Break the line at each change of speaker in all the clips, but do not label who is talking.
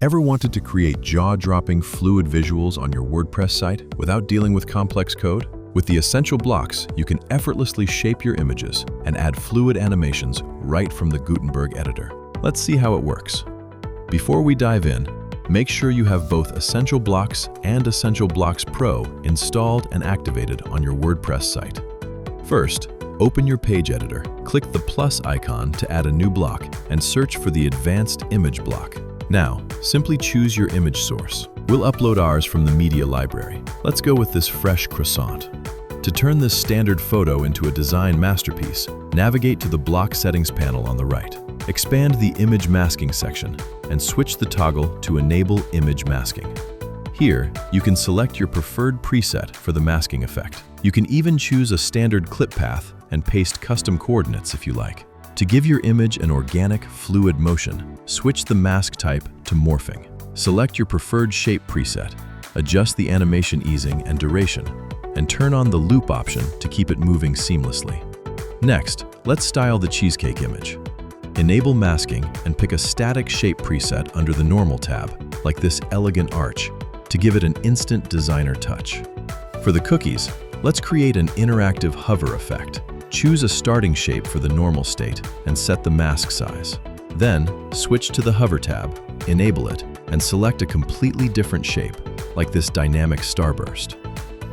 Ever wanted to create jaw-dropping, fluid visuals on your WordPress site without dealing with complex code? With the essential blocks, you can effortlessly shape your images and add fluid animations right from the Gutenberg editor. Let's see how it works. Before we dive in, make sure you have both Essential Blocks and Essential Blocks Pro installed and activated on your WordPress site. First, open your page editor, click the plus icon to add a new block, and search for the Advanced Image block. Now, simply choose your image source. We'll upload ours from the media library. Let's go with this fresh croissant. To turn this standard photo into a design masterpiece, navigate to the Block Settings panel on the right. Expand the Image Masking section and switch the toggle to Enable Image Masking. Here, you can select your preferred preset for the masking effect. You can even choose a standard clip path and paste custom coordinates if you like. To give your image an organic, fluid motion, switch the mask type to Morphing. Select your preferred shape preset, adjust the animation easing and duration, and turn on the loop option to keep it moving seamlessly. Next, let's style the cheesecake image. Enable masking and pick a static shape preset under the Normal tab, like this elegant arch, to give it an instant designer touch. For the cookies, let's create an interactive hover effect. Choose a starting shape for the normal state and set the mask size. Then, switch to the Hover tab, enable it, and select a completely different shape, like this dynamic starburst.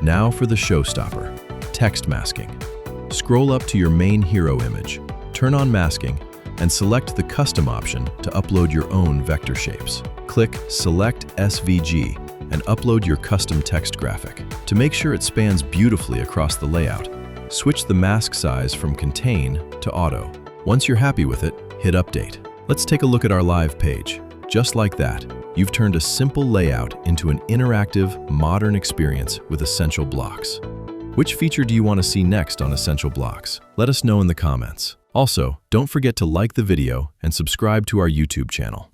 Now for the showstopper, text masking. Scroll up to your main hero image, turn on masking, and select the custom option to upload your own vector shapes. Click Select SVG and upload your custom text graphic. To make sure it spans beautifully across the layout, switch the mask size from Contain to Auto. Once you're happy with it, hit Update. Let's take a look at our live page. Just like that, you've turned a simple layout into an interactive, modern experience with Essential Blocks. Which feature do you want to see next on Essential Blocks? Let us know in the comments. Also, don't forget to like the video and subscribe to our YouTube channel.